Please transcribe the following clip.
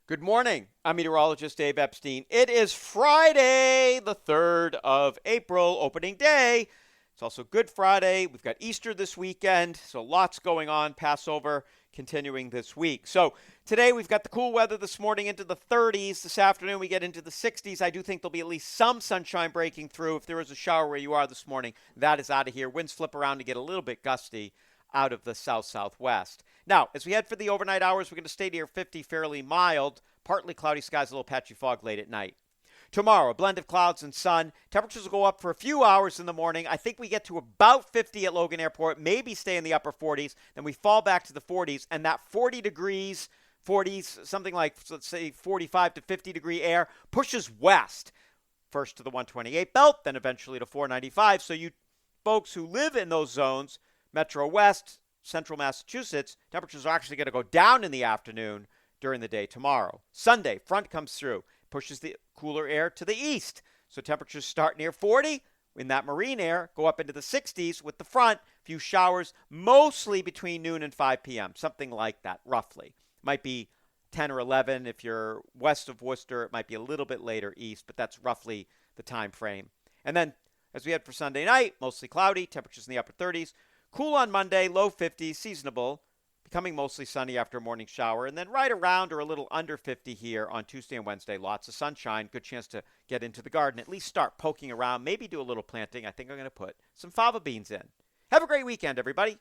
Good morning. I'm meteorologist Dave Epstein. It is Friday, the 3rd of April, opening day. It's also Good Friday. We've got Easter this weekend, so lots going on. Passover continuing this week. So today we've got the cool weather this morning into the 30s. This afternoon we get into the 60s. I do think there'll be at least some sunshine breaking through. If there is a shower where you are this morning, that is out of here. Winds flip around to get a little bit gusty out of the south-southwest. Now, as we head for the overnight hours, we're going to stay near 50, fairly mild, partly cloudy skies, a little patchy fog late at night. Tomorrow, a blend of clouds and sun. Temperatures will go up for a few hours in the morning. I think we get to about 50 at Logan Airport, maybe stay in the upper 40s. Then we fall back to the 40s, and that 40 degrees, 40s, something like, let's say, 45 to 50 degree air pushes west. First to the 128 belt, then eventually to 495. So you folks who live in those zones, Metro West, Central Massachusetts, temperatures are actually going to go down in the afternoon during the day tomorrow. Sunday, front comes through, pushes the cooler air to the east. So temperatures start near 40 in that marine air, go up into the 60s with the front. Few showers, mostly between noon and 5 p.m., something like that, roughly. Might be 10 or 11 if you're west of Worcester. It might be a little bit later east, but that's roughly the time frame. And then as we head for Sunday night, mostly cloudy, temperatures in the upper 30s. Cool on Monday, low 50s, seasonable, becoming mostly sunny after a morning shower, and then right around or a little under 50 here on Tuesday and Wednesday. Lots of sunshine, good chance to get into the garden, at least start poking around, maybe do a little planting. I think I'm going to put some fava beans in. Have a great weekend, everybody.